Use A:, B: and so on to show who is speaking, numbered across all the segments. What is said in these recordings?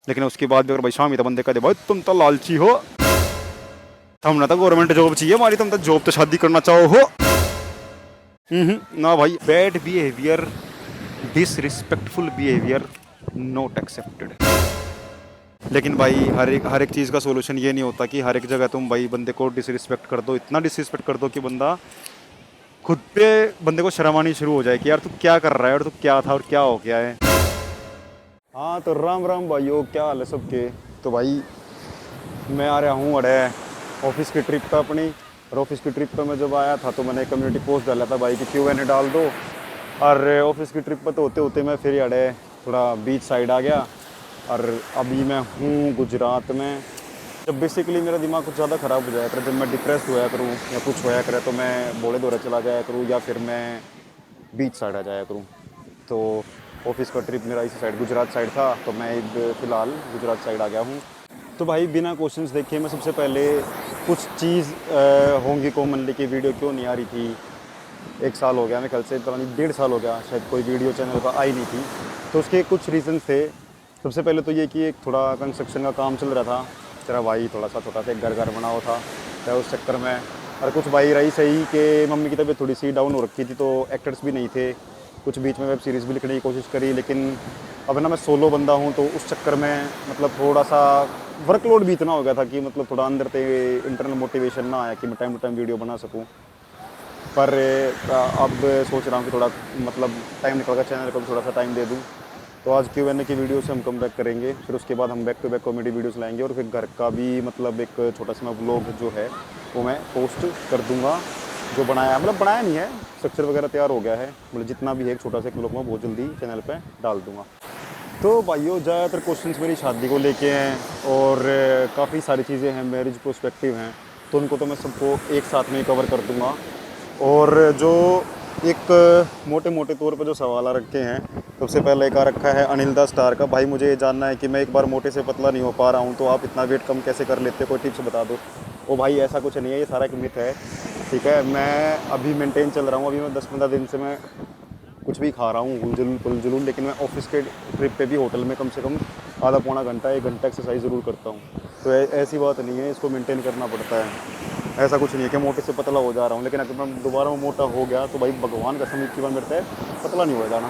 A: लेकिन उसके बाद भी अगर भाई शाम तो बंदे कहते भाई तुम तो लालची हो, हमने तो गवर्नमेंट जॉब चाहिए हमारी, तुम तो जॉब तो शादी करना चाहो हो। ना भाई, bad behaviour, disrespectful behaviour not accepted. लेकिन भाई हर एक चीज़ का सोल्यूशन ये नहीं होता कि हर एक जगह तुम भाई बंदे को डिसरिस्पेक्ट कर दो, इतना डिसरिस्पेक्ट कर दो कि बंदा खुद पे, बंदे को शर्म आनी शुरू हो जाए कि यार तू क्या कर रहा है और तू क्या था और क्या हो गया है। हाँ तो राम राम भाइयों, क्या हाल है सबके। तो भाई मैं आ रहा हूँ अड़े ऑफिस की ट्रिप पे अपनी। और ऑफिस की ट्रिप पे मैं जब आया था तो मैंने कम्युनिटी पोस्ट डाला था भाई कि Q&A डाल दो। और ऑफिस की ट्रिप पे तो होते होते मैं फिर अड़े थोड़ा बीच साइड आ गया। और अभी मैं हूँ गुजरात में। जब बेसिकली मेरा दिमाग कुछ ज़्यादा ख़राब हो जाया करे, जब मैं डिप्रेस होया करूँ या कुछ होया करे, तो मैं बोले दौरे चला जाया करूँ या फिर मैं बीच साइड आ जाया करूँ। तो ऑफिस का ट्रिप मेरा इसी साइड गुजरात साइड था, तो मैं फ़िलहाल गुजरात साइड आ गया हूँ। तो भाई बिना क्वेश्चंस देखे मैं सबसे पहले कुछ चीज़ होंगी कॉमनली की वीडियो क्यों नहीं आ रही थी। 1 साल हो गया मेरे ख्याल से, पता नहीं 1.5 साल हो गया शायद कोई वीडियो चैनल पर आई नहीं थी। तो उसके कुछ रीज़न्स थे। सबसे पहले तो ये कि एक थोड़ा कंस्ट्रक्शन का काम चल रहा था, तेरा भाई थोड़ा सा छोटा सा एक घर बना हुआ था, तो उस चक्कर में। और कुछ भाई रही सही कि मम्मी की तबीयत थोड़ी सी डाउन हो रखी थी, तो एक्टर्स भी नहीं थे। कुछ बीच में वेब सीरीज़ भी लिखने की कोशिश करी, लेकिन अब ना मैं सोलो बंदा हूँ, तो उस चक्कर में मतलब थोड़ा सा वर्कलोड भी इतना हो गया था कि मतलब थोड़ा अंदर से इंटरनल मोटिवेशन ना आया कि मैं टाइम टू टाइम वीडियो बना सकूँ। पर अब सोच रहा हूँ कि थोड़ा मतलब टाइम निकल कर चैनल को भी थोड़ा सा टाइम दे दूँ। तो आज Q&A की वीडियो से हम कम बैक करेंगे, फिर उसके बाद हम back to back comedy videos लाएंगे, और फिर घर का भी मतलब एक छोटा सा व्लॉग जो है वो मैं पोस्ट कर दूंगा। जो बनाया मतलब बनाया नहीं है, स्ट्रक्चर वगैरह तैयार हो गया है, मतलब जितना भी है एक छोटा सा व्लॉग मैं बहुत जल्दी चैनल पर डाल दूँगा। तो भाइयों ज़्यादातर क्वेश्चंस मेरी शादी को लेके हैं, और काफ़ी सारी चीज़ें हैं, मैरिज पर्सपेक्टिव हैं, तो उनको तो मैं सबको एक साथ में ही कवर कर दूंगा। और जो एक मोटे मोटे तौर पर जो सवाल आ रखे हैं, सबसे पहले एक आ रखा है अनिल द स्टार का। भाई मुझे ये जानना है कि मैं एक बार मोटे से पतला नहीं हो पा रहा हूँ, तो आप इतना वेट कम कैसे कर लेते, कोई टिप्स बता दो। ओ भाई ऐसा कुछ नहीं है, ये सारा एक मिथ है। ठीक है, मैं अभी मेंटेन चल रहा हूँ, अभी मैं 10-15 दिन से मैं कुछ भी खा रहा हूँ हुलजुल पुलजुल, लेकिन मैं ऑफिस के ट्रिप पे भी होटल में कम से कम आधा पौना घंटा 1 घंटा एक्सरसाइज ज़रूर करता हूँ। तो ऐसी बात नहीं है, इसको मेंटेन करना पड़ता है। ऐसा कुछ नहीं है कि मोटे से पतला हो जा रहा हूँ, लेकिन अगर मैं दोबारा में मोटा हो गया तो भाई भगवान का समय की बार मेरे से पतला नहीं हो जाना।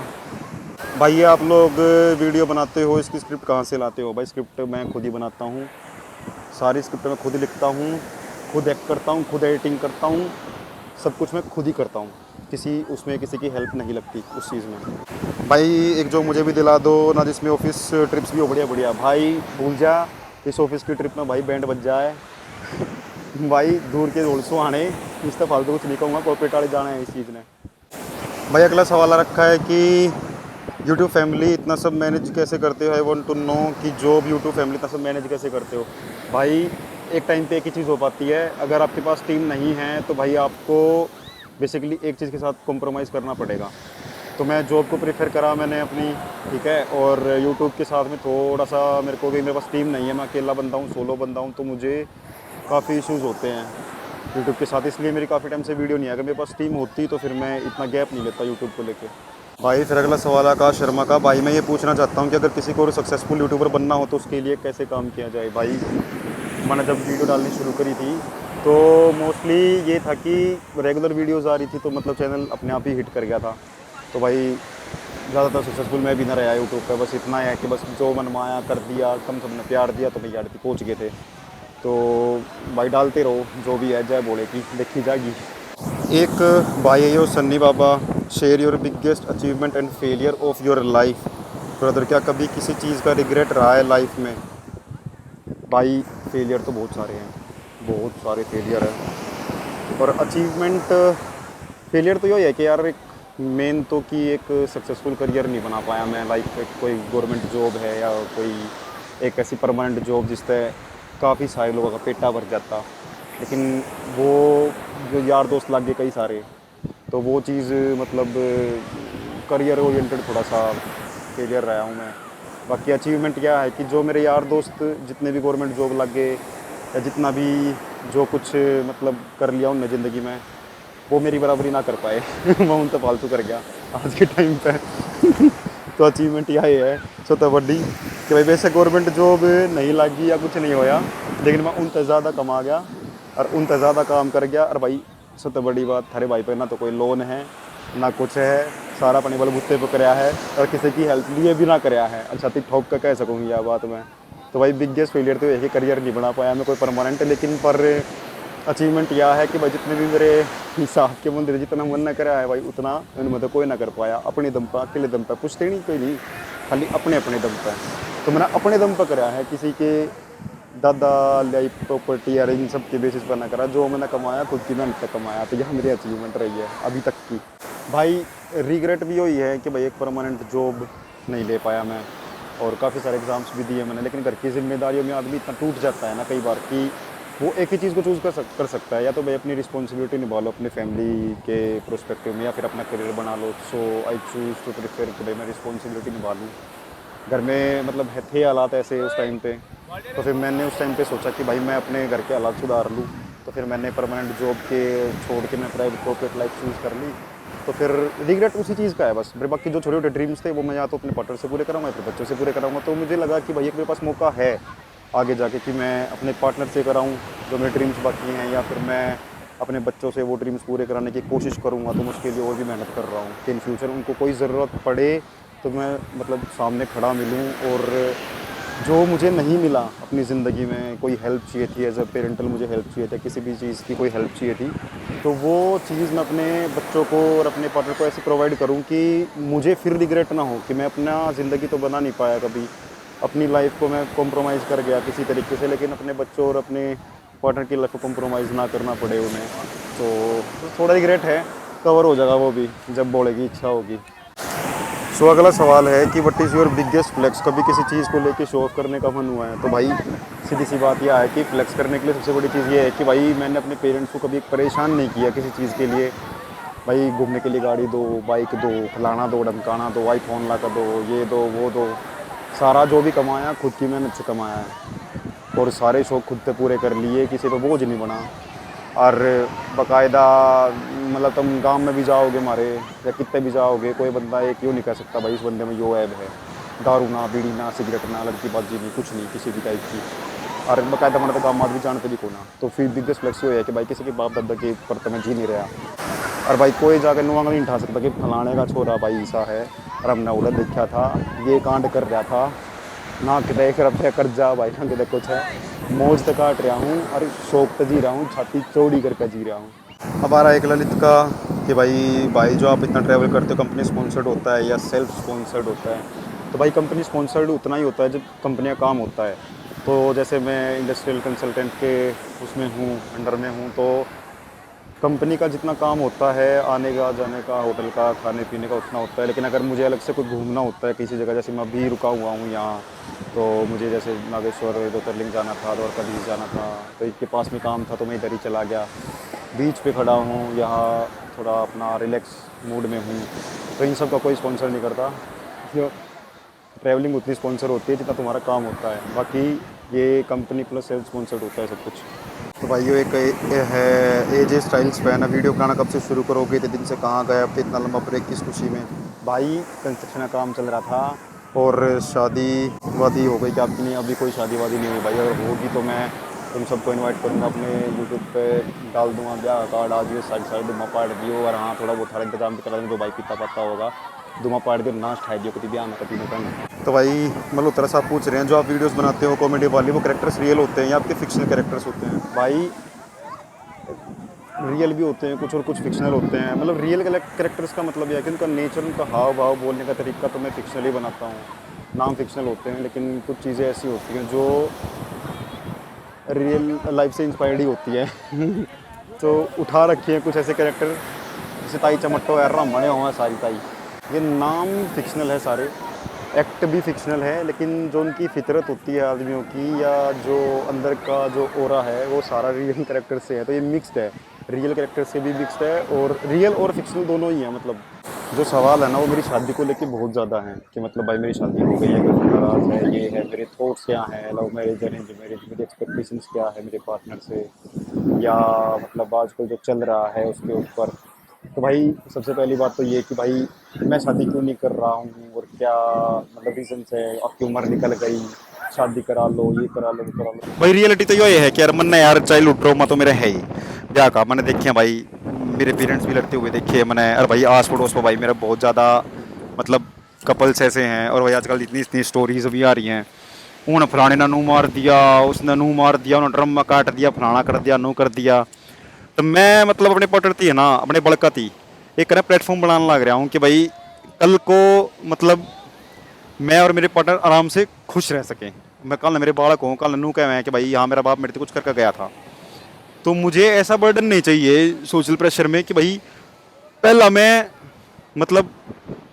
A: भाई ये आप लोग वीडियो बनाते हो, इसकी स्क्रिप्ट कहाँ से लाते हो? भाई स्क्रिप्ट मैं खुद ही बनाता हूँ, सारी स्क्रिप्ट मैं खुद ही लिखता हूँ, खुद एक्ट करता हूँ, खुद एडिटिंग करता हूँ, सब कुछ मैं खुद ही करता हूँ। किसी की हेल्प नहीं लगती उस चीज़ में। भाई एक जो मुझे भी दिला दो ना, जिसमें ऑफिस ट्रिप्स भी हो बढ़िया बढ़िया। भाई भूल जा, इस ऑफिस की ट्रिप में भाई बैंड बज जाए। भाई दूर के जोड़सों आने, इस तो फालतू कुछ नहीं कहूँगा, कॉर्पोरेट वाले जाना है इस चीज़ ने। भाई अगला सवाल आ रखा है कि यूट्यूब फैमिली इतना सब मैनेज कैसे करते हो? आई वांट टू नो कि जॉब यूट्यूब फैमिली इतना सब मैनेज कैसे करते हो? भाई एक टाइम पे एक ही चीज़ हो पाती है, अगर आपके पास टीम नहीं है तो भाई आपको बेसिकली एक चीज़ के साथ कॉम्प्रोमाइज़ करना पड़ेगा। तो मैं जॉब को प्रेफर करा मैंने अपनी, ठीक है, और यूट्यूब के साथ में थोड़ा सा मेरे को भी, मेरे पास टीम नहीं है, मैं अकेला बंदा हूँ, सोलो बंदा हूँ, तो मुझे काफ़ी इश्यूज़ होते हैं यूट्यूब के साथ, इसलिए मेरी काफ़ी टाइम से वीडियो नहीं है। अगर मेरे पास टीम होती तो फिर मैं इतना गैप नहीं लेता यूट्यूब को लेके। भाई फिर अगला सवाल आकाश शर्मा का। भाई मैं ये पूछना चाहता हूँ कि अगर किसी को सक्सेसफुल यूट्यूबर बनना हो तो उसके लिए कैसे काम किया जाए? भाई मैंने जब वीडियो डालनी शुरू करी थी तो मोस्टली ये था कि रेगुलर वीडियोज़ आ रही थी, तो मतलब चैनल अपने आप ही हिट कर गया था। तो भाई ज़्यादातर सक्सेसफुल मैं भी ना रहा यूट्यूब पर, बस इतना है कि बस जो मनमाया कर दिया, कम सबने प्यार दिया तो भैया आड़ती पहुँच गए थे। तो भाई डालते रहो, जो भी है जय बोले की देखी जाएगी। एक भाई है yo Sunny Baba, share your biggest achievement and failure of your life. Brother क्या कभी किसी चीज़ का रिग्रेट रहा है लाइफ में? भाई फेलियर तो बहुत सारे हैं, बहुत सारे फेलियर हैं। और अचीवमेंट, फेलियर तो यही है कि यार एक मेन तो कि एक सक्सेसफुल करियर नहीं बना पाया मैं, लाइक कोई गवर्नमेंट जॉब है या कोई एक ऐसी परमानेंट जॉब जिससे काफ़ी सारे लोगों का पेटा भर जाता, लेकिन वो जो यार दोस्त लग गए कई सारे, तो वो चीज़ मतलब करियर ओरिएंटेड थोड़ा सा फेलियर रहा हूँ मैं। बाकी अचीवमेंट क्या है कि जो मेरे यार दोस्त जितने भी गवर्नमेंट जॉब लग गए या जितना भी जो कुछ मतलब कर लिया उनने ज़िंदगी में, वो मेरी बराबरी ना कर पाए। मैं उन तो फालतू कर गया आज के टाइम पे। तो अचीवमेंट यह है सबसे बड़ी कि भाई वैसे गवर्नमेंट जॉब नहीं लगी या कुछ नहीं होया, लेकिन मैं उनसे ज़्यादा कमा गया और उनसे ज़्यादा काम कर गया। और भाई सबसे बड़ी बात, थारे भाई पे ना तो कोई लोन है ना कुछ है, सारा अपने बलबूते पे कराया है और किसी की हेल्प लिए भी ना कराया है। अच्छा ती ठोक कर कह सकूँगी यह बात मैं। तो भाई बिगेस्ट फेलियर तो यही करियर नहीं बना पाया मैं कोई परमानेंट, लेकिन पर अचीवमेंट यह है कि भाई जितने भी मेरे हिसाब के मंदिर जितना मन न करा है भाई उतना उनमें तो कोई ना कर पाया। अपने दम पर, अकेले दम पर, पूछते नहीं कोई नहीं, खाली अपने अपने दम पर। तो मैंने अपने दम पर करा है, किसी के दादा लाई प्रॉपर्टी या इन सब के बेसिस पर ना करा। जो मैंने कमाया खुद की मेहनत से कमाया, तो यह मेरी अचीवमेंट रही है अभी तक की। भाई रिग्रेट भी वही है कि भाई एक परमानेंट जॉब नहीं ले पाया मैं, और काफ़ी सारे एग्ज़ाम्स भी दिए मैंने, लेकिन घर की जिम्मेदारियों में आदमी इतना टूट जाता है ना कई बार कि वो एक ही चीज़ को चूज़ कर सकता है, या तो भाई अपनी रिस्पॉन्सिबिलिटी निभा लो अपनी फैमिली के प्रोस्पेक्टिव में, या फिर अपना करियर बना लो। सो आई चूज़ टू प्रेफर कि भाई मैं रिस्पॉन्सिबिलिटी निभा लूँ। घर में मतलब थे हालात ऐसे उस टाइम पे, तो फिर मैंने उस टाइम पे सोचा कि भाई मैं अपने घर के हालात सुधार लूँ। तो फिर मैंने परमानेंट जॉब के छोड़ के मैं प्राइवेट कॉर्पोरेट लाइफ चूज़ कर ली। तो फिर रिग्रेट उसी चीज़ का है बस। फिर बाकी जो छोटे छोटे ड्रीम्स थे वो मैं या तो अपने पार्टनर से पूरे कराऊंगा या फिर बच्चों से पूरे कराऊंगा। तो मुझे लगा कि भाई एक मेरे पास मौका है आगे जाके कि मैं अपने पार्टनर से कराऊं जो मेरे ड्रीम्स बाकी हैं, या फिर मैं अपने बच्चों से वो ड्रीम्स पूरे कराने की कोशिश करूंगा। तो मैं उसके लिए और भी मेहनत कर रहा हूँ कि इन फ्यूचर उनको कोई ज़रूरत पड़े तो मैं मतलब सामने खड़ा मिलूँ। और जो मुझे नहीं मिला अपनी ज़िंदगी में, कोई हेल्प चाहिए थी एज अ पेरेंटल, मुझे हेल्प चाहिए था, किसी भी चीज़ की कोई हेल्प चाहिए थी, तो वो चीज़ मैं अपने बच्चों को और अपने पार्टनर को ऐसे प्रोवाइड करूँ कि मुझे फिर रिग्रेट ना हो कि मैं अपना ज़िंदगी तो बना नहीं पाया कभी, अपनी लाइफ को मैं कॉम्प्रोमाइज़ कर गया किसी तरीके से, लेकिन अपने बच्चों और अपने पार्टनर की लाइफ को कॉम्प्रोमाइज़ ना करना पड़े उन्हें। तो थोड़ा रिग्रेट है, कवर हो जाएगा वो भी जब बोलेगी इच्छा होगी। सो अगला सवाल है कि what is your biggest flex. कभी किसी चीज़ को लेके शो ऑफ करने का मन हुआ है? तो भाई सीधी सी बात यह है कि फ्लेक्स करने के लिए सबसे बड़ी चीज़ ये है कि भाई मैंने अपने पेरेंट्स को कभी परेशान नहीं किया किसी चीज़ के लिए। भाई घूमने के लिए गाड़ी दो, बाइक दो, फलाना दो, ढमकाना दो, आईफोन ला कर दो, ये दो वो दो। सारा जो भी कमाया खुद की मेहनत से कमाया है, और सारे शौक खुद से पूरे कर लिए, किसी पे बोझ नहीं बना। और बाकायदा मतलब तुम गांव में भी जाओगे हमारे या कितने भी जाओगे, कोई बंदा एक यूँ नहीं कह सकता भाई इस बंदे में यो ऐब है। दारू ना, बीड़ी ना, सिगरेट ना, लड़कीबाजी नहीं, कुछ नहीं किसी भी टाइप की। और बाकायदा हमारे तो गाँव भी जानते भी को ना। तो फिर बिगेस्ट फ्लेक्स ये है कि भाई किसी के बाप दादा के ऊपर तो मैं जी नहीं रहा। और भाई कोई जाकर नुआंग नहीं उठा सकता कि फलाने का छोरा भाई ऐसा है और हमने उधर देखा था ये कांड कर रहा था ना, कितने एक रुपये कर्जा भाई ना कितने कुछ है। मौज तो काट रहा हूँ और शौक तो जी रहा हूँ, छाती चौड़ी करके जी रहा हूँ। अब आ रहा है एक ललित का कि भाई जो आप इतना ट्रैवल करते हो कंपनी स्पॉन्सर्ड होता है या सेल्फ स्पॉन्सर्ड होता है? तो भाई कंपनी स्पॉन्सर्ड उतना ही होता है जब कंपनी का काम होता है। तो जैसे मैं इंडस्ट्रियल कंसल्टेंट के उसमें हूँ, अंडर में हूँ, तो कंपनी का जितना काम होता है आने का जाने का, होटल का, खाने पीने का, उतना होता है। लेकिन अगर मुझे अलग से कोई घूमना होता है किसी जगह, जैसे मैं अभी रुका हुआ हूँ यहाँ, तो मुझे जैसे नागेश्वर ज्योतिर्लिंग जाना था, द्वारकाधीश जाना था, तो इसके पास में काम था तो मैं इधर ही चला गया। बीच पे खड़ा हूँ यहाँ, थोड़ा अपना रिलैक्स मूड में हूँ, तो इन सब का कोई स्पॉन्सर नहीं करता। ट्रैवलिंग उतनी स्पॉन्सर होती है जितना तुम्हारा काम होता है, बाकी ये कंपनी प्लस सेल्फ स्पॉन्सर्ड होता है सब कुछ। तो भाई ये एक है एजे स्टाइल्स पे है ना, वीडियो बनाना कब से शुरू करोगे, इतने दिन से कहाँ गए, अब तो इतना लंबा ब्रेक किस खुशी में? भाई कंस्ट्रक्शन का काम चल रहा था और शादी वादी हो गई क्या आपकी? नहीं, अभी कोई शादी वादी नहीं हुई भाई। अगर होगी तो मैं तुम सबको इनवाइट करूँगा, अपने यूट्यूब पे डाल दूँगा ब्याह कार्ड, आज ये साइड साइड दुमा पाड़ दियो। और हाँ थोड़ा बहुत हर इंतजाम भी करा दूँ, जो भाई पीता पाता होगा दुमा पाड़ दियो, नाच ठाई दियो कभी ब्याह में कभी में करना। तो भाई मल्होत्रा साहब पूछ रहे हैं जो आप वीडियोस बनाते हो कॉमेडी वाली, वो कैरेक्टर्स रियल होते हैं या आपके फिक्शनल कैरेक्टर्स होते हैं? भाई रियल भी होते हैं कुछ और कुछ फिक्शनल होते हैं। मतलब रियल कैरेक्टर्स का मतलब यह है कि उनका नेचर, उनका हाव भाव, बोलने का तरीका तो मैं फिक्शनल ही बनाता हूँ, नाम फिक्शनल होते हैं। लेकिन कुछ चीज़ें ऐसी होती हैं जो रियल लाइफ से इंस्पायर्ड ही होती है। तो उठा रखी है कुछ ऐसे कैरेक्टर, जैसे ताई चमट्टो यार राम बने हुए हैं सारी ताई, ये नाम फिक्शनल है सारे, एक्ट भी फिक्शनल है, लेकिन जो उनकी फितरत होती है आदमियों की या जो अंदर का जो ओरा है वो सारा रियल कैरेक्टर से है। तो ये मिक्स्ड है, रियल कैरेक्टर से भी मिक्स्ड है और रियल और फिक्शनल दोनों ही है। मतलब जो सवाल है ना वो मेरी शादी को लेके बहुत ज़्यादा है कि मतलब भाई मेरी शादी हो गई है, कोई नाराज़ है, ये है, मेरे थॉट्स क्या हैं, लव मैरिज अरेंज मैरिज, मेरी एक्सपेक्टेशंस क्या है मेरे पार्टनर से, या मतलब आजकल जो चल रहा है उसके ऊपर। तो भाई सबसे पहली बात तो ये कि भाई मैं शादी क्यों नहीं कर रहा हूँ और क्या मतलब रीजन है, आपकी उम्र निकल गई, शादी करा लो, ये करा लो, वो करा लो। भाई रियलिटी तो ये है कि यार मन ना यार चाइल्डहुड ट्रॉमा तो मेरा है ही। क्या कहा मैंने देखे हैं भाई, मेरे पेरेंट्स भी लड़ते हुए देखे हैं मैंने। अरे भाई आस पड़ोस में भाई मेरा बहुत ज़्यादा मतलब कपल्स ऐसे हैं। और भाई आजकल इतनी इतनी स्टोरीज भी आ रही हैं, उन्हें फलाने ने नू मार दिया, उसने नू मार दिया, उन्हें ड्रम में काट दिया, फलाना कर दिया, नू कर दिया। तो मैं मतलब अपने पार्टनर थी है ना, अपने बड़का थी एक ना प्लेटफॉर्म बनाने लग रहा हूँ कि भाई कल को मतलब मैं और मेरे पार्टनर आराम से खुश रह सकें। मैं कल मेरे बालक हूँ, कल नू कह मैं कि भाई यहाँ मेरा बाप मेरे से कुछ करके गया था, तो मुझे ऐसा बर्डन नहीं चाहिए सोशल प्रेशर में कि भाई पहला मैं मतलब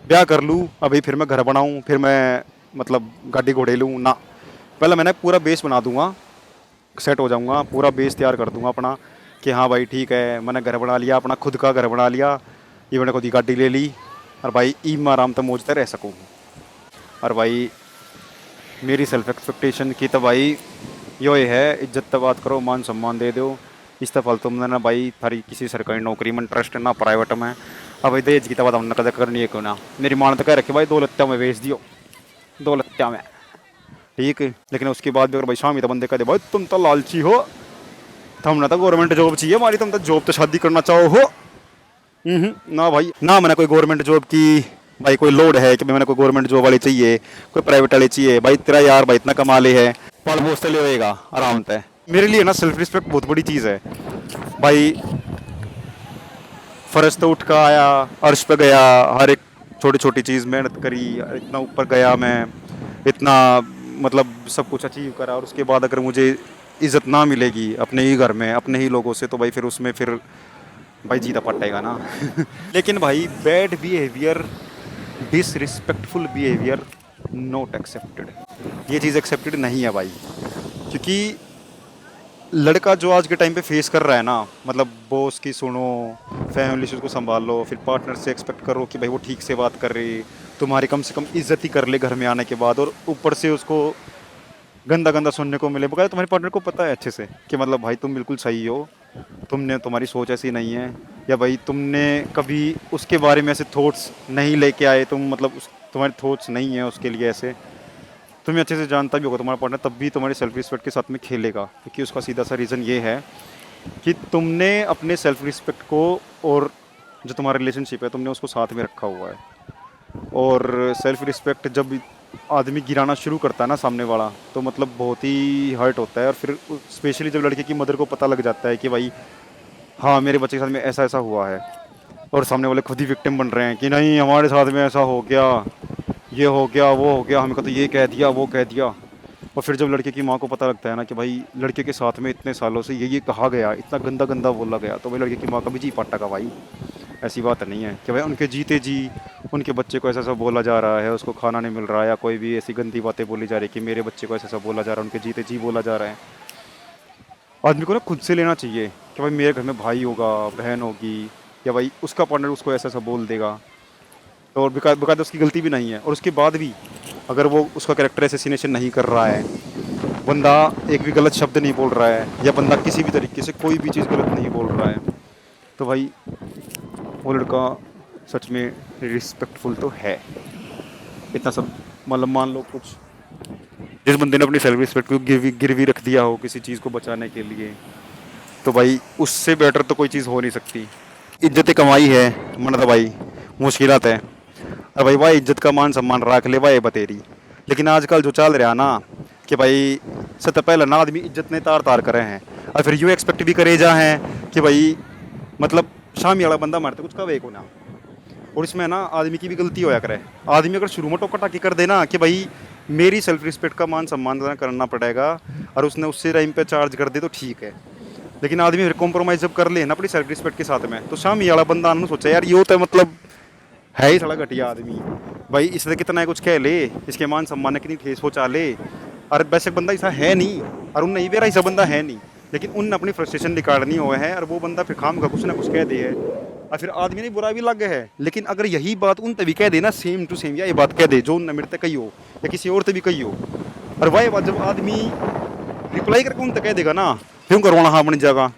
A: ब्याह कर लूँ, अभी फिर मैं घर बनाऊँ, फिर मैं मतलब गाड़ी घोड़े लूँ ना। पहले मैंने पूरा बेस बना दूंगा, सेट हो जाऊंगा, पूरा बेस तैयार कर दूंगा अपना कि हाँ भाई ठीक है मैंने घर बना लिया, अपना खुद का घर बना लिया, ये मैंने खुद ही गाड़ी ले ली और भाई ई में आराम से मौजते रह सकूँ। और भाई मेरी सेल्फ एक्सपेक्टेशन की तो भाई यो ही है, इज्जत तो बात करो, मान सम्मान दे दो। इस तो फालतू में ना भाई थारी किसी सरकारी नौकरी में इंटरेस्ट है ना प्राइवेट में। अब भाई दहेज की तो बात हमने कदर करनी है क्यों ना। मेरी माँ ने तो कह रखी भाई 2 लत्या में बेच दियो, 2 लत्या में ठीक है। लेकिन उसके बाद भी अगर भाई स्वामी तो बंदे कह दे भाई तुम तो लालची हो, तुमने तो गवर्नमेंट जॉब चाहिए हमारी, तुम तो जॉब तो शादी करना चाहो हो। ना भाई ना, मैंने कोई गवर्नमेंट जॉब की भाई कोई लोड है कि मैंने कोई गवर्नमेंट जॉब वाली चाहिए, कोई प्राइवेट वाली चाहिए। भाई तेरा यार भाई इतना कमा ले है, पल पोस तो ले होएगा आराम से। मेरे लिए ना सेल्फ रिस्पेक्ट बहुत बड़ी चीज़ है भाई। फर्श तो उठ कर आया, अर्श पे गया, हर एक छोटी छोटी चीज़ मेहनत करी, इतना ऊपर गया मैं, इतना मतलब सब कुछ अचीव करा, और उसके बाद अगर मुझे इज्जत ना मिलेगी अपने ही घर में अपने ही लोगों से, तो भाई फिर उसमें फिर भाई जीता पटेगा ना। लेकिन भाई bad behaviour, disrespectful behaviour not accepted. ये चीज़ एक्सेप्टेड नहीं है भाई, क्योंकि लड़का जो आज के टाइम पे फेस कर रहा है ना, मतलब बॉस की सुनो, फैमिली इश्यूज को संभालो, फिर पार्टनर से एक्सपेक्ट करो कि भाई वो ठीक से बात कर रही, तुम्हारी कम से कम इज्जत ही कर ले घर में आने के बाद, और ऊपर से उसको गंदा गंदा सुनने को मिले। बगैर तुम्हारे पार्टनर को पता है अच्छे से कि मतलब भाई तुम बिल्कुल सही हो, तुमने तुम्हारी सोच ऐसी नहीं है, या भाई तुमने कभी उसके बारे में ऐसे थॉट्स नहीं लेके आए, तुम मतलब तुम्हारे थॉट्स नहीं है उसके लिए ऐसे। तुम्हें अच्छे से जानता भी होगा तुम्हारा पार्टनर, तब भी तुम्हारे सेल्फ रिस्पेक्ट के साथ में खेलेगा, क्योंकि उसका सीधा सा रीज़न ये है कि तुमने अपने सेल्फ रिस्पेक्ट को और जो तुम्हारा रिलेशनशिप है तुमने उसको साथ में रखा हुआ है। और सेल्फ रिस्पेक्ट जब आदमी गिराना शुरू करता है ना सामने वाला, तो मतलब बहुत ही हर्ट होता है। और फिर स्पेशली जब लड़के की मदर को पता लग जाता है कि भाई हाँ मेरे बच्चे के साथ में ऐसा ऐसा हुआ है, और सामने वाले खुद ही विक्टिम बन रहे हैं कि नहीं हमारे साथ में ऐसा हो गया, ये हो गया, वो हो गया, हमको तो ये कह दिया, वो कह दिया। और फिर जब लड़के की माँ को पता लगता है ना कि भाई लड़के के साथ में इतने सालों से ये कहा गया, इतना गंदा गंदा बोला गया, तो भाई लड़के की माँ का भी जी पाटा का भाई। ऐसी बात नहीं है कि भाई उनके जीते जी उनके बच्चे को ऐसा ऐसा बोला जा रहा है, उसको खाना नहीं मिल रहा है, या कोई भी ऐसी गंदी बातें बोली जा रही है कि मेरे बच्चे को ऐसा ऐसा बोला जा रहा है, उनके जीते जी बोला जा रहा है। आदमी को ना खुद से लेना चाहिए कि भाई मेरे घर में भाई होगा, बहन होगी, या भाई उसका पार्टनर उसको ऐसा ऐसा बोल देगा, तो और बेकार उसकी गलती भी नहीं है, और उसके बाद भी अगर वो उसका कैरेक्टर एसेसिनेशन नहीं कर रहा है, बंदा एक भी गलत शब्द नहीं बोल रहा है, या बंदा किसी भी तरीके से कोई भी चीज़ गलत नहीं बोल रहा है, तो भाई वो लड़का सच में रिस्पेक्टफुल तो है। इतना सब मतलब मान लो कुछ जिस बंदे ने अपनी सेल्फ रिस्पेक्ट को गिरवी रख दिया हो किसी चीज़ को बचाने के लिए, तो भाई उससे बेटर तो कोई चीज़ हो नहीं सकती। इज्जत कमाई है मन तो भाई मुश्किलात है, और भाई इज्जत का मान सम्मान रख ले भाई बतेरी। लेकिन आजकल जो चल रहा ना कि भाई सबसे पहले ना आदमी इज्जत ने तार तार करे हैं, और फिर यूँ एक्सपेक्ट भी करे जा हैं कि भाई मतलब शामी वाला बंदा मारते कुछ कवे को ना। और इसमें ना आदमी की भी गलती होया करे। आदमी अगर शुरू में टोका टाकी कर देना कि भाई मेरी सेल्फ रिस्पेक्ट का मान सम्मान करना पड़ेगा, और उसने उससे टाइम पे चार्ज कर दे तो ठीक है। लेकिन आदमी फिर कॉम्प्रोमाइज़ जब कर ले ना अपनी सेल्फ रिस्पेक्ट के साथ में, तो शामी वाला बंदा आने सोचा यार ये तो मतलब है ही थोड़ा घटिया आदमी, भाई इससे कितना है कुछ कह ले, इसके मान सम्मान ने कितनी ठेस पहुँचा ले। और वैसे बंदा ऐसा है नहीं, और उन नहीं बेरा ऐसा बंदा है नहीं, लेकिन उन अपनी फ्रस्ट्रेशन निकालनी हुए है, और वो बंदा फिर खाम का कुछ ना कुछ कह दे है, और फिर आदमी ने बुरा भी लग गया है। लेकिन अगर यही बात उन तभी कह दे ना सेम टू सेम, या ये बात कह दे जो उन मेरे तक कही हो या किसी और तभी कही हो, और वही बात जब आदमी रिप्लाई करके उन तक कह देगा ना, क्यों करवाना हाँ अपनी जगह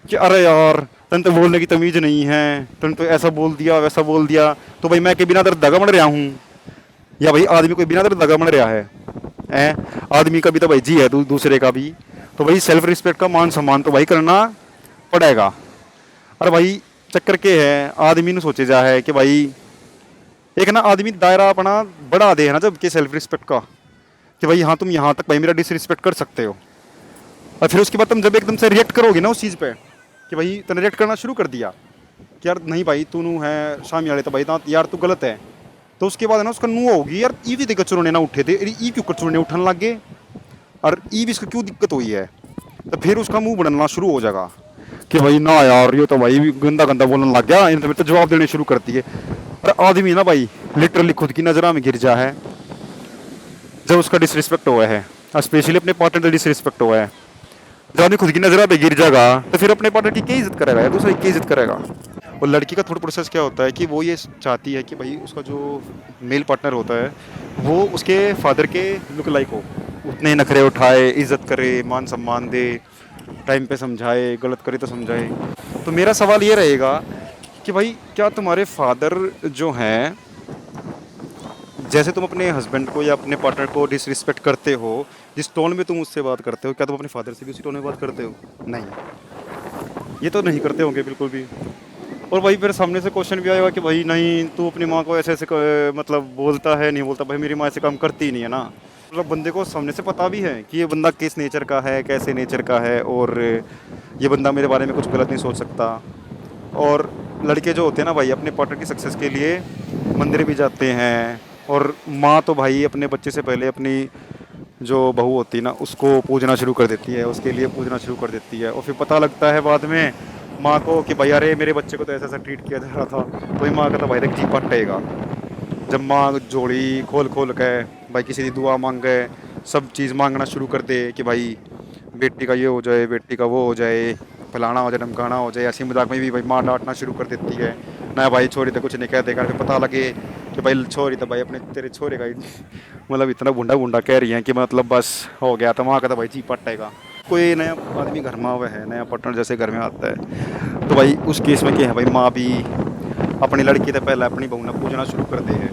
A: कि अरे यार तन तो बोलने की तमीज़ नहीं है, तन तो ऐसा बोल दिया वैसा बोल दिया, तो भाई मैं के बिना दर्द दगा बन रहा हूँ, या भाई आदमी कोई बिना दर्द दगा बन रहा है? आदमी का भी तो भाई जी है, दूसरे का भी। तो भाई सेल्फ रिस्पेक्ट का मान सम्मान तो भाई करना पड़ेगा। अरे भाई चक्कर के है आदमी ने सोचे जा है कि भाई एक ना आदमी दायरा अपना बढ़ा दे है ना, जब कि सेल्फ रिस्पेक्ट का, कि भाई हाँ तुम यहाँ तक भाई मेरा डिसरिस्पेक्ट कर सकते हो, और फिर उसके बाद तुम जब एकदम से रिएक्ट करोगे ना उस चीज़ पे, कि भाई तूने रिएक्ट करना शुरू कर दिया कि यार नहीं भाई तू नू है शामी वाले, तो भाई यार तू गलत है, तो उसके बाद है ना उसका नू होगी यार ई भी देखो चुरोने ना उठे थे, ई क्यों चुरोने उठने लग गए, और ई भी इसको क्यों दिक्कत हुई है, तो फिर उसका मुंह बनना शुरू हो जाएगा कि भाई ना यार ये तो भाई गंदा गंदा बोलने लग गया, इन्हें तो जवाब देने शुरू करती है। और आदमी ना भाई लिटरली खुद की नजरा में गिर जा है जब उसका डिसरिस्पेक्ट हुआ है, और स्पेशली अपने पार्टनर का डिसरिस्पेक्ट हुआ है। जब आदमी खुद की नजरा पे गिर जाएगा तो फिर अपने पार्टनर की क्या इज्जत करेगा या दूसरे की क्या इज्जत करेगा। और लड़की का थोड़ा प्रोसेस क्या होता है कि वो ये चाहती है कि भाई उसका जो मेल पार्टनर होता है वो उसके फादर के लुक लाइक हो, उतने नखरे उठाए, इज्जत करे, मान सम्मान दे, टाइम पे समझाए, गलत करे तो समझाए। तो मेरा सवाल ये रहेगा कि भाई क्या तुम्हारे फादर जो हैं, जैसे तुम अपने हस्बैंड को या अपने पार्टनर को डिसरिस्पेक्ट करते हो, जिस टोन में तुम उससे बात करते हो, क्या तुम अपने फादर से भी उसी टोन में बात करते हो? नहीं, ये तो नहीं करते होंगे बिल्कुल भी। और भाई फिर सामने से क्वेश्चन भी आएगा कि भाई नहीं तू अपनी माँ को ऐसे ऐसे मतलब बोलता है नहीं बोलता, भाई मेरी माँ ऐसे काम करती ही नहीं है ना। मतलब बंदे को सामने से पता भी है कि ये बंदा किस नेचर का है, कैसे नेचर का है, और ये बंदा मेरे बारे में कुछ गलत नहीं सोच सकता। और लड़के जो होते हैं ना भाई अपने पार्टनर की सक्सेस के लिए मंदिर भी जाते हैं, और माँ तो भाई अपने बच्चे से पहले अपनी जो बहू होती है ना उसको पूजना शुरू कर देती है, उसके लिए पूजना शुरू कर देती है, और फिर पता लगता है बाद में माँ को कि भाई अरे मेरे बच्चे को तो ऐसा ऐसा ट्रीट किया जा रहा था, तो भाई माँ का तो भाई जी पटेगा। जब माँ जोड़ी खोल खोल के भाई किसी की दुआ मांगे, सब चीज़ मांगना शुरू कर दे कि भाई बेटी का ये हो जाए, बेटी का वो हो जाए, फलाना हो जाए, धमकाना हो जाए, ऐसी मजाक में भी भाई माँ डांटना शुरू कर देती है ना, भाई छोरी तो कुछ नहीं कह देगा, फिर पता लगे कि भाई छोरी तो भाई अपने तेरे छोरे का मतलब इतना बुंडा बुंडा कह रही है कि मतलब बस हो गया, तो माँ का तो भाई जी पटेगा। कोई नया आदमी घर में हुआ है, नया पार्टनर जैसे घर में आता है, तो भाई उस केस में क्या है भाई माँ भी अपनी लड़की तो पहले अपनी बहू ने पूजना शुरू कर दे है,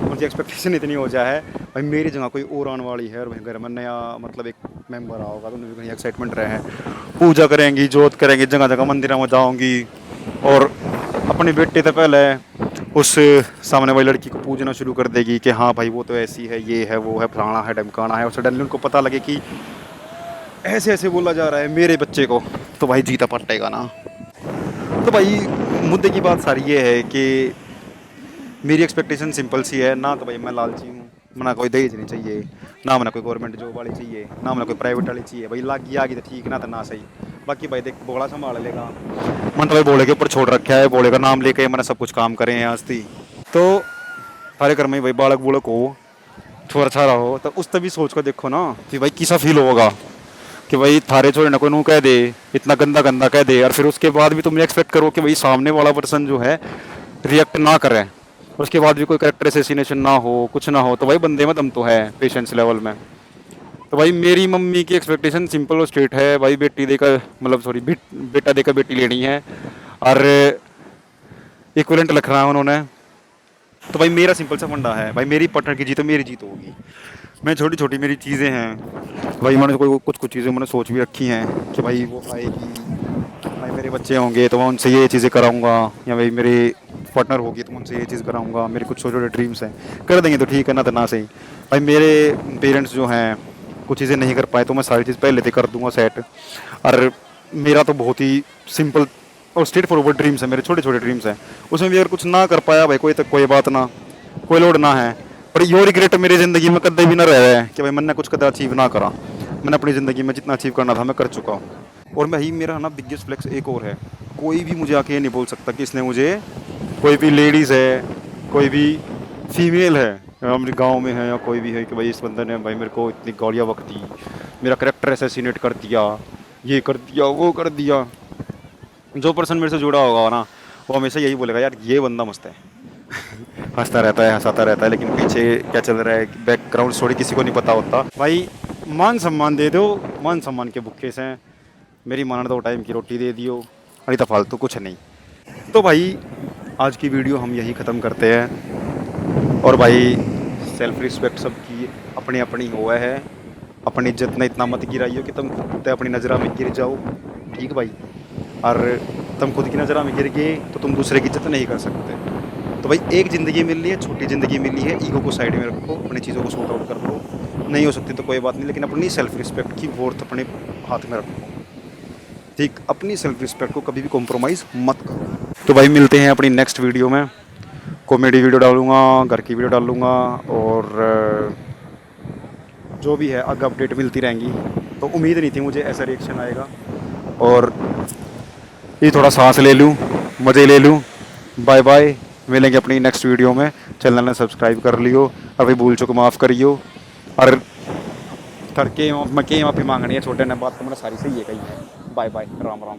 A: उनकी एक्सपेक्टेशन इतनी हो जाए है भाई मेरी जगह कोई और आने वाली है, और भाई घर में नया मतलब एक मेंबर आ होगा तो उन्हें भी कहीं एक्साइटमेंट रहे हैं, पूजा करेंगी, जोत करेंगी, जगह जगह मंदिरों में जाऊँगी, और अपनी बेटी तो पहले उस सामने वाली लड़की को पूजना शुरू कर देगी कि हाँ भाई वो तो ऐसी है, ये है, वो है, फलाना है, ढमकाना है, और सडनली उनको पता लगे कि ऐसे ऐसे बोला जा रहा है मेरे बच्चे को, तो भाई जीता पटेगा ना। तो भाई मुद्दे की बात सारी ये है कि मेरी एक्सपेक्टेशन सिंपल सी है ना, तो भाई मैं लालची हूँ, मना कोई दहेज नहीं चाहिए, ना मैंने कोई गवर्नमेंट जॉब वाली चाहिए, ना मैंने कोई प्राइवेट वाली चाहिए, भाई लागी आ गई तो ठीक ना, तो ना सही। बाकी भाई देख बोला संभाल लेगा, मन तो भाई बोले के ऊपर छोड़ रखा है, बोले का नाम लेके मैंने सब कुछ काम करे हैं आज थी। तो थारे घर में भाई बालक बुलक हो, छोरा छारा हो, तो उस तभी सोच कर देखो ना कि भाई किसा फील होगा कि भाई थारे छोरे ना कोई नू कह दे, इतना गंदा गंदा कह दे, और फिर उसके बाद भी तुम एक्सपेक्ट करो कि भाई सामने वाला पर्सन जो है रिएक्ट ना करे, और उसके बाद भी कोई करेक्टर असेसिनेशन ना हो, कुछ ना हो, तो भाई बंदे में दम तो है पेशेंस लेवल में। तो भाई मेरी मम्मी की एक्सपेक्टेशन सिंपल और स्ट्रेट है, भाई बेटी देकर मतलब सॉरी बेटा देकर बेटी लेनी है, और इक्विवेलेंट रखना है उन्होंने। तो भाई मेरा सिंपल सा फंडा है, भाई मेरी पार्टनर की जीत तो मेरी जीत होगी। मैं छोटी छोटी मेरी चीज़ें हैं भाई, मैंने कोई कुछ कुछ चीज़ें मैंने सोच भी रखी हैं कि भाई वो आएगी, भाई मेरे बच्चे होंगे तो मैं उनसे ये चीज़ें कराऊंगा, या भाई मेरी पार्टनर होगी तो मैं उनसे ये चीज़ कराऊंगा, मेरे कुछ छोटे छोटे ड्रीम्स हैं, कर देंगे तो ठीक है ना, तो ना सही। भाई मेरे पेरेंट्स जो हैं कुछ चीज़ें नहीं कर पाए तो मैं सारी चीज़ पहले से कर दूंगा सेट। और मेरा तो बहुत ही सिंपल और स्ट्रेट फॉरवर्ड ड्रीम्स है, मेरे छोटे छोटे ड्रीम्स हैं, उसमें भी अगर कुछ ना कर पाया भाई कोई तो कोई बात ना, कोई लोड ना है, पर यो रिग्रेट मेरी ज़िंदगी में कदे भी ना रहा है कि भाई मैंने कुछ कदा अचीव ना करा। मैंने अपनी ज़िंदगी में जितना अचीव करना था मैं कर चुका हूँ। और भाई मेरा ना बिगेस्ट फ्लेक्स एक और है, कोई भी मुझे आके ये नहीं बोल सकता कि इसने मुझे, कोई भी लेडीज़ है, कोई भी फीमेल है हमारे गांव में है या कोई भी है, कि भाई इस बंदे ने भाई मेरे को इतनी गालियाँ बक दी, मेरा करेक्टर असैसिनेट कर दिया, ये कर दिया, वो कर दिया। जो पर्सन मेरे से जुड़ा होगा ना वो हमेशा यही बोलेगा यार ये बंदा मस्त है हंसता रहता है, हंसाता रहता है, लेकिन पीछे क्या चल रहा है बैकग्राउंड स्टोरी किसी को नहीं पता होता। भाई मान सम्मान दे दो, मान सम्मान के भूखे से हैं। मेरी माँ ने 2 टाइम की रोटी दे दियो, नहीं तो फालतू कुछ नहीं। तो भाई आज की वीडियो हम यही ख़त्म करते हैं। और भाई सेल्फ रिस्पेक्ट सबकी अपनी अपनी हुआ है। अपनी इज्जत ने इतना मत गिराइयो कि तुम खुद अपनी नज़रों में गिर जाओ, ठीक भाई। और तुम खुद की नज़रों में गिर गए तो तुम दूसरे की इज्जत नहीं कर सकते। तो भाई एक ज़िंदगी मिली है, छोटी ज़िंदगी मिली है, ईगो को साइड में रखो, अपनी चीज़ों को सॉर्ट आउट कर लो। नहीं हो सकती तो कोई बात नहीं, लेकिन अपनी सेल्फ रिस्पेक्ट की वर्थ अपने हाथ में रखो, ठीक। अपनी सेल्फ रिस्पेक्ट को कभी भी कॉम्प्रोमाइज़ मत करो। तो भाई मिलते हैं अपनी नेक्स्ट वीडियो में। कॉमेडी वीडियो डालूंगा, घर की वीडियो डालूंगा, और जो भी है आगे अपडेट मिलती रहेंगी। तो उम्मीद नहीं थी मुझे ऐसा रिएक्शन आएगा, और ये थोड़ा सांस ले लूँ, मज़े ले लूँ। बाय बाय, मिलेंगे अपनी नेक्स्ट वीडियो में। चैनल ने सब्सक्राइब कर लियो, अभी भूल चुक माफ़ करियो। और थड़के मैं के माफ़ी मांगनी है, छोटे ने बात तो मैंने सारी सही है कही है। Bye bye, Ram Ram.